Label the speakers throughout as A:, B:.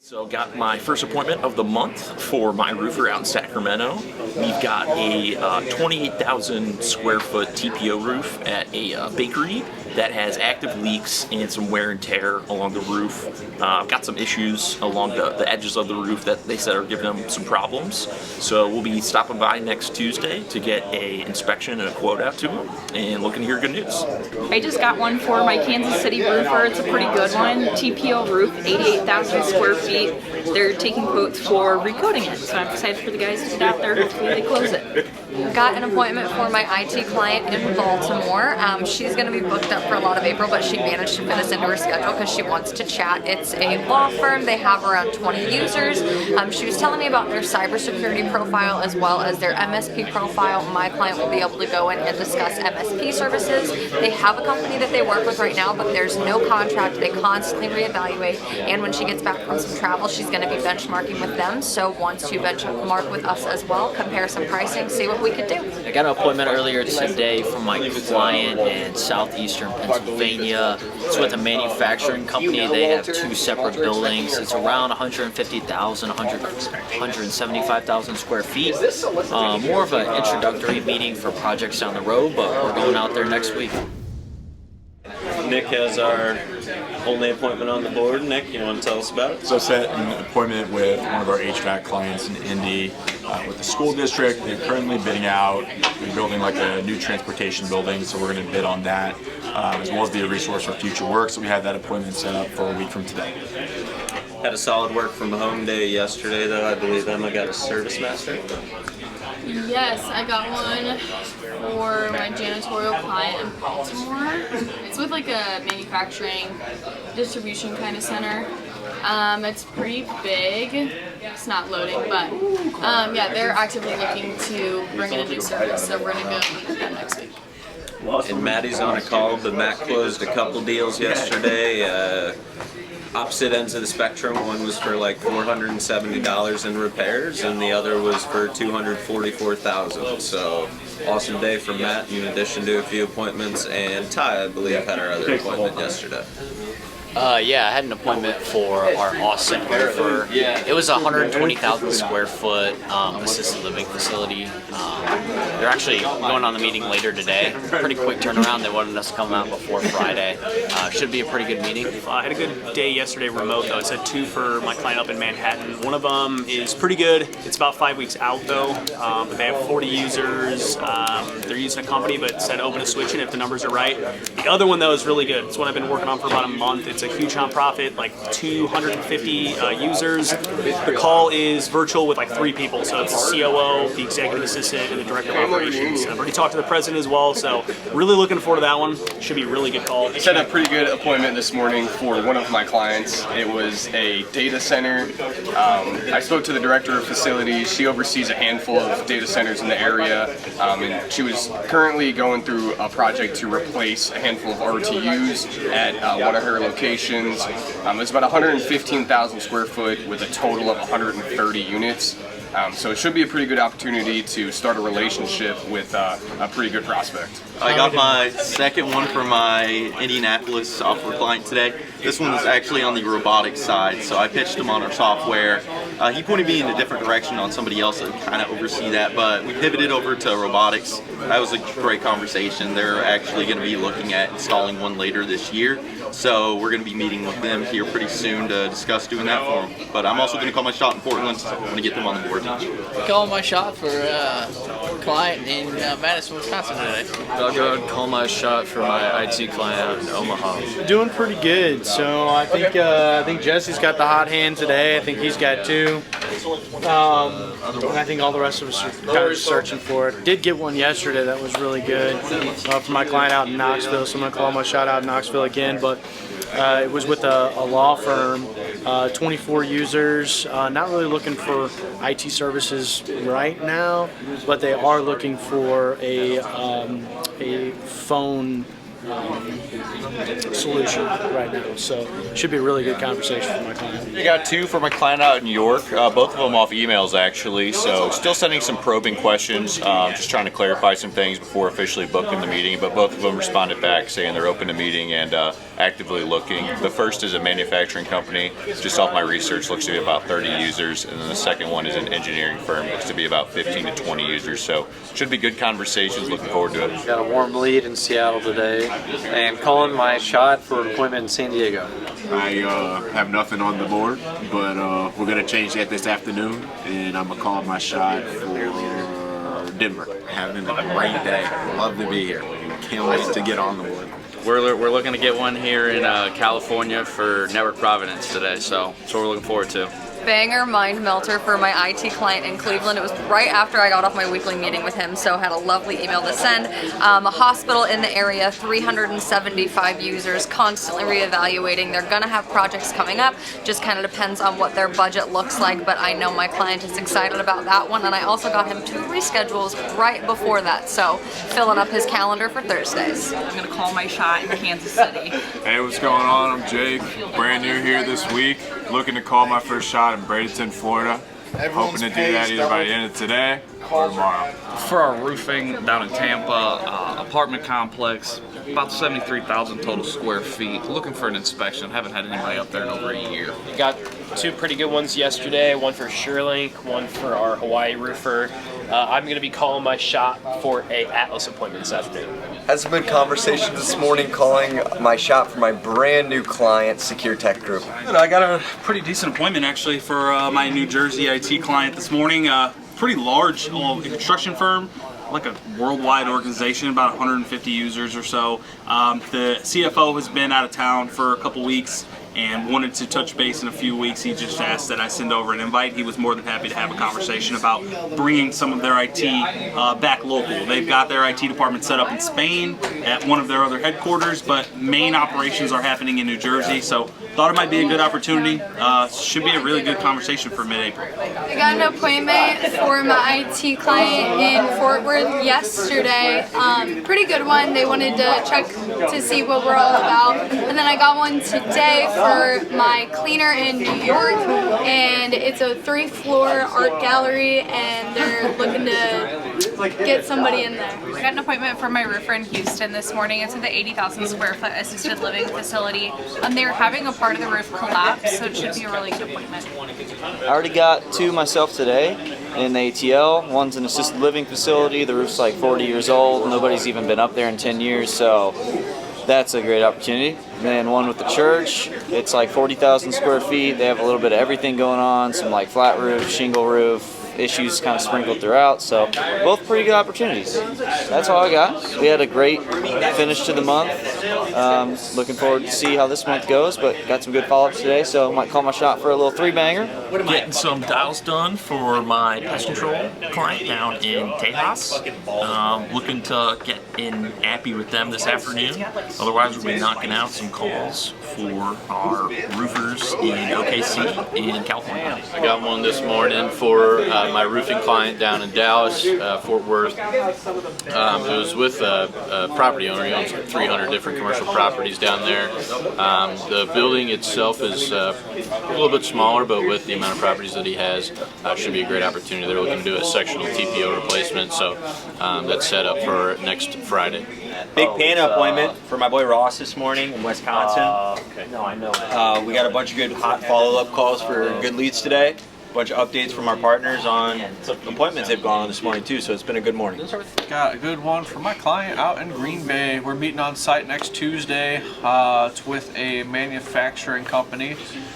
A: So got my first appointment of the month for my roofer out in Sacramento. We've got a 28,000 square foot TPO roof at a bakery that has active leaks and some wear and tear along the roof. Got some issues along the edges of the roof that they said are giving them some problems. So we'll be stopping by next Tuesday to get a inspection and a quote out to them and looking to hear good news.
B: I just got one for my Kansas City roofer. It's a pretty good one. TPO roof, 88,000 square feet. They're taking quotes for recoating it, so I'm excited for the guys to get out there. Hopefully they close it.
C: Got an appointment for my IT client in Baltimore. She's going to be booked up for a lot of April, but she managed to fit us into her schedule because she wants to chat. It's a law firm. They have around 20 users. She was telling me about their cybersecurity profile as well as their MSP profile. My client will be able to go in and discuss MSP services. They have a company that they work with right now, but there's no contract. They constantly reevaluate, and when she gets back from some travel, she's going to be benchmarking with them. So wants to benchmark with us as well, compare some pricing, see what we could do.
D: I got an appointment earlier today for my client in southeastern Pennsylvania. It's with a manufacturing company. They have two separate buildings. It's around 150,000, 175,000 square feet. More of an introductory meeting for projects down the road, but we're going out there next week.
E: Nick has our only appointment on the board. Nick, you want to tell us about it?
F: So I set an appointment with one of our HVAC clients in Indy with the school district. They're currently bidding out. We're building like a new transportation building, so we're going to bid on that, as well as be a resource for future work. So we have that appointment set up for a week from today.
E: Had a solid work from home day yesterday, though. I believe Emma got a service master.
G: Yes, I got one for my janitorial client in Baltimore. It's with like a manufacturing distribution kind of center. It's pretty big. It's not loading, but yeah, they're actively looking to bring in a new service, so we're gonna go meet with them next week.
E: And Maddie's on a call, but Matt closed a couple deals yesterday. Opposite ends of the spectrum. One was for like $470 in repairs, and the other was for $244,000. So awesome day for Matt, in addition to a few appointments. And Ty, I believe, had our other appointment yesterday.
D: Yeah, I had an appointment for our Austin roofer. It was a 120,000 square foot assisted living facility. They're actually going on the meeting later today. Pretty quick turnaround. They wanted us to come out before Friday. Should be a pretty good meeting.
H: I had a good day yesterday remote though. I said two for my client up in Manhattan. One of them is pretty good. It's about 5 weeks out though, but they have 40 users. They're using a company, but said open a switch in if the numbers are right. The other one though is really good. It's one I've been working on for about a month. It's a huge nonprofit, like 250 users. The call is virtual with like 3 people, so it's the COO, the executive assistant, and the director of operations. I've already talked to the president as well, so really looking forward to that one. Should be a really good call.
I: I set a pretty good appointment this morning for one of my clients. It was a data center. I spoke to the director of facilities. She oversees a handful of data centers in the area, and she was currently going through a project to replace a handful of RTUs at one of her locations. It's about 115,000 square foot with a total of 130 units. So it should be a pretty good opportunity to start a relationship with a pretty good prospect.
J: I got my second one for my Indianapolis software client today. This one was actually on the robotics side, so I pitched him on our software. He pointed me in a different direction on somebody else that kind of oversee that, but we pivoted over to robotics. That was a great conversation. They're actually going to be looking at installing one later this year, so we're going to be meeting with them here pretty soon to discuss doing that for them. But I'm also going to call my shot in Portland. I'm going to get them on the board.
K: Call my shot for a client in Madison, Wisconsin today.
L: I'll go and call my shot for my IT client out in Omaha.
M: Doing pretty good. So I think Jesse's got the hot hand today. I think he's got 2. And I think all the rest of us are kind of searching for it. Did get one yesterday that was really good for my client out in Knoxville. So I'm going to call my shot out in Knoxville again. But it was with a law firm, 24 users, not really looking for IT services right now, but they are looking for a phone solution right now. So should be a really good conversation for my client.
N: I got 2 for my client out in York, both of them off emails actually, so still sending some probing questions, just trying to clarify some things before officially booking the meeting, but both of them responded back saying they're open to meeting and actively looking. The first is a manufacturing company, just off my research looks to be about 30 users, and then the second one is an engineering firm, looks to be about 15 to 20 users, so should be good conversations, looking forward to it.
O: Got a warm lead in Seattle today, and calling my shot for an appointment in San Diego.
P: I have nothing on the board, but we're going to change that this afternoon, and I'm going to call my shot for Denver.
Q: Having a great day. Love to be here. Can't wait to get on the board.
L: We're looking to get one here in California for Network Providence today, so that's what we're looking forward to.
C: Banger mind melter for my IT client in Cleveland. It was right after I got off my weekly meeting with him, so had a lovely email to send. A hospital in the area, 375 users, constantly reevaluating. They're gonna have projects coming up, just kind of depends on what their budget looks like, but I know my client is excited about that one, and I also got him 2 reschedules right before that, so filling up his calendar for Thursdays.
B: I'm gonna call my shot in Kansas City.
R: Hey, what's going on? I'm Jake, brand new here this week, looking to call my first shot in Bradenton, Florida. Hoping to do that either by the end of today or tomorrow.
L: For our roofing down in Tampa, apartment complex, about 73,000 total square feet. Looking for an inspection. Haven't had anybody up there in over a year.
S: Got 2 pretty good ones yesterday, one for SureLink, one for our Hawaii roofer. I'm going to be calling my shot for a Atlas appointment this afternoon.
T: Had some good conversations this morning calling my shot for my brand new client, Secure Tech Group.
U: I got a pretty decent appointment actually for my New Jersey IT client this morning. Pretty large construction firm, like a worldwide organization, about 150 users or so. The CFO has been out of town for a couple weeks and wanted to touch base in a few weeks. He just asked that I send over an invite. He was more than happy to have a conversation about bringing some of their IT back local. They've got their IT department set up in Spain at one of their other headquarters, but main operations are happening in New Jersey, so thought it might be a good opportunity. Should be a really good conversation for mid-April.
G: I got an appointment for my IT client in Fort Worth yesterday. Pretty good one. They wanted to check to see what we're all about. And then I got one today for my cleaner in New York, and it's a 3-floor art gallery, and they're looking to get somebody in there.
V: I got an appointment for my roofer in Houston this morning. It's at the 80,000 square foot assisted living facility. They're having a part of the roof collapse, so it should be a really good appointment.
W: I already got 2 myself today in the ATL. One's an assisted living facility. The roof's like 40 years old. Nobody's even been up there in 10 years, so that's a great opportunity. And then one with the church. It's like 40,000 square feet. They have a little bit of everything going on, some like flat roof, shingle roof, issues kind of sprinkled throughout, so both pretty good opportunities. That's all I got. We had a great finish to the month. Looking forward to see how this month goes, but got some good follow-ups today, so might call my shot for a little 3-banger.
A: Getting some dials done for my pest control client down in Tejas. Looking to get in happy with them this afternoon. Otherwise, we'll be knocking out some calls for our roofers in OKC in California.
L: I got one this morning for my roofing client down in Dallas, Fort Worth. It was with a property owner. He owns 300 different commercial properties down there. The building itself is a little bit smaller, but with the amount of properties that he has, should be a great opportunity. They're looking to do a sectional TPO replacement, so that's set up for next Friday.
X: Big PANA appointment for my boy Ross this morning in Wisconsin.
A: Okay. No, I know.
X: We got a bunch of good hot follow-up calls for good leads today. Bunch of updates from our partners on appointments they've gone on this morning too, so it's been a good morning.
Y: Got a good one for my client out in Green Bay. We're meeting on site next Tuesday. It's with a manufacturing company.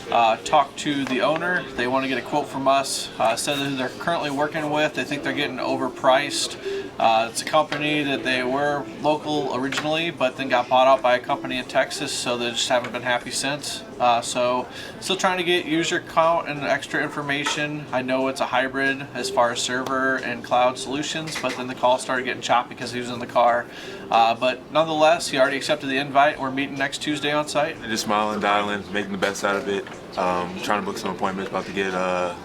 Y: Talked to the owner. They want to get a quote from us. Said who they're currently working with. They think they're getting overpriced. It's a company that they were local originally, but then got bought out by a company in Texas, so they just haven't been happy since. So still trying to get user count and extra information. I know it's a hybrid as far as server and cloud solutions, but then the call started getting choppy because he was in the car. But nonetheless, he already accepted the invite. We're meeting next Tuesday on site.
R: Just smiling, dialing, making the best out of it. Trying to book some appointments. About to get a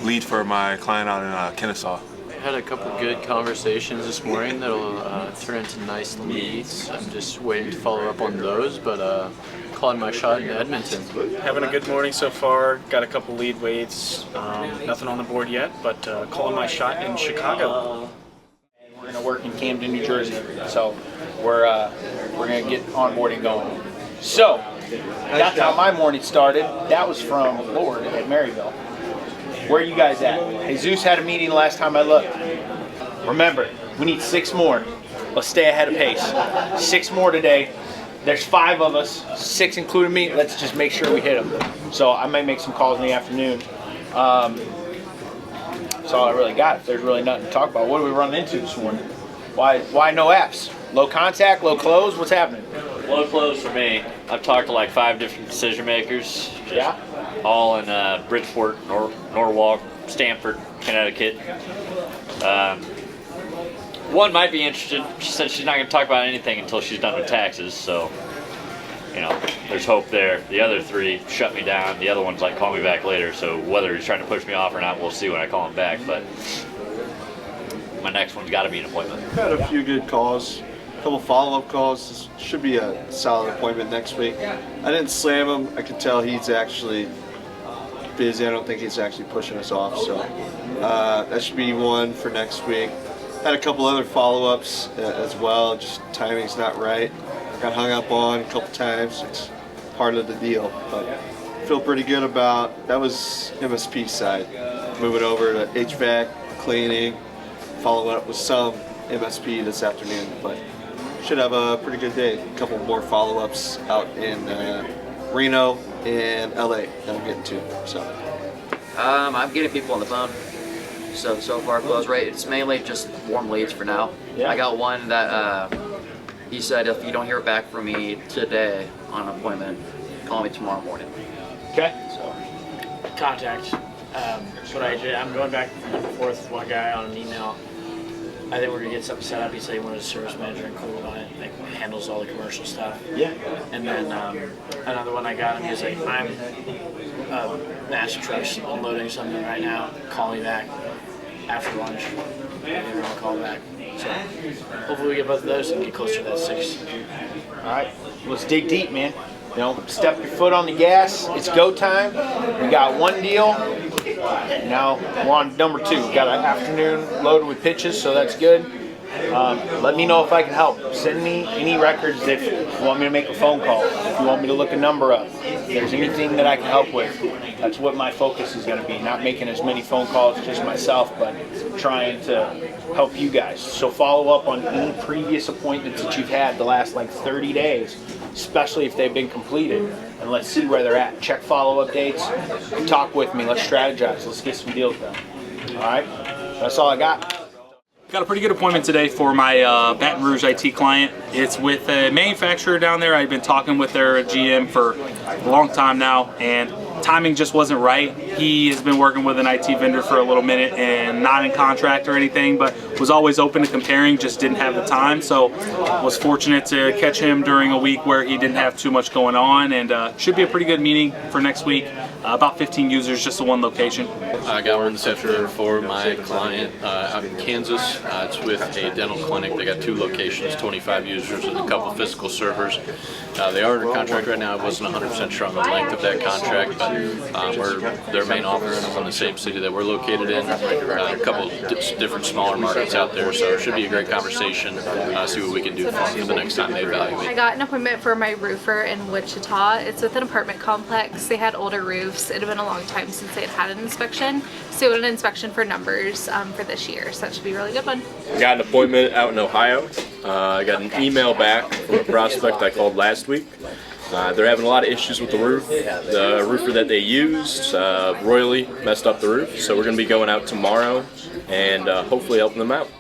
R: lead for my client out in Kennesaw.
K: Had a couple good conversations this morning that'll turn into nice leads. I'm just waiting to follow up on those, but calling my shot in Edmonton.
M: Having a good morning so far. Got a couple lead weights. Nothing on the board yet, but calling my shot in Chicago.
D: We're gonna work in Camden, New Jersey. So we're gonna get onboarding going. So that's how my morning started. That was from Lord at Maryville. Where are you guys at? Jesus had a meeting last time I looked. Remember, we need 6 more. Let's stay ahead of pace. 6 more today. There's 5 of us, 6 including me. Let's just make sure we hit them. So I might make some calls in the afternoon. That's all I really got. If there's really nothing to talk about. What are we running into this morning? Why no apps? Low contact, low close? What's happening?
E: Low close for me. I've talked to like 5 different decision makers.
D: Yeah?
E: All in Bridgeport, Norwalk, Stamford, Connecticut. One might be interested. She said she's not going to talk about anything until she's done with taxes, so, you know, there's hope there. The other 3 shut me down. The other one's like, call me back later, so whether he's trying to push me off or not, we'll see when I call him back, but my next one's got to be an appointment.
F: Got a few good calls. A couple follow-up calls. This should be a solid appointment next week. I didn't slam him. I could tell he's actually busy. I don't think he's actually pushing us off, so that should be one for next week. Had a couple other follow-ups as well. Just timing's not right. Got hung up on a couple times. It's part of the deal, but feel pretty good about that. Was MSP side. Moving over to HVAC, cleaning, following up with some MSP this afternoon, but should have a pretty good day. A couple more follow-ups out in Reno and LA that I'm getting to. So
H: I'm getting people on the phone. So far close rate, it's mainly just warm leads for now. Yeah. I got one that he said if you don't hear back from me today on an appointment, call me tomorrow morning.
D: Okay.
H: So
I: contact. I'm going back and forth with one guy on an email. I think we're gonna get something set up. He said he wanted a service manager included on it, like handles all the commercial stuff.
D: Yeah.
I: And then another one I got him. He was like, I'm master trucks unloading something right now. Call me back after lunch. And I'll call back. So hopefully we get both of those and get closer to that 6.
D: All right, let's dig deep, man. You know, step your foot on the gas. It's go time. We got 1 deal. Now we're on number 2. We got an afternoon loaded with pitches, so that's good. Let me know if I can help. Send me any records if you want me to make a phone call, if you want me to look a number up. If there's anything that I can help with, that's what my focus is going to be. Not making as many phone calls just myself, but trying to help you guys. So follow up on any previous appointments that you've had the last like 30 days, especially if they've been completed, and let's see where they're at. Check follow-up dates, talk with me, let's strategize, let's get some deals done. All right, that's all I got.
U: Got a pretty good appointment today for my Baton Rouge IT client. It's with a manufacturer down there. I've been talking with their GM for a long time now, and timing just wasn't right. He has been working with an IT vendor for a little minute and not in contract or anything, but was always open to comparing, just didn't have the time. So was fortunate to catch him during a week where he didn't have too much going on, and should be a pretty good meeting for next week. About 15 users, just the 1 location.
L: I got one this afternoon for my client out in Kansas. It's with a dental clinic. They got 2 locations, 25 users, and a couple physical servers. They are under contract right now. I wasn't 100% sure on the length of that contract, but their main office is in the same city that we're located in. A couple different smaller markets out there, so it should be a great conversation. See what we can do for the next time they evaluate.
V: I got an appointment for my roofer in Wichita. It's with an apartment complex. They had older roofs. It had been a long time since they had an inspection, so an inspection for numbers for this year, so that should be a really good one.
Z: Got an appointment out in Ohio. I got an email back from a prospect I called last week. They're having a lot of issues with the roof. The roofer that they used royally messed up the roof, so we're going to be going out tomorrow and hopefully helping them out.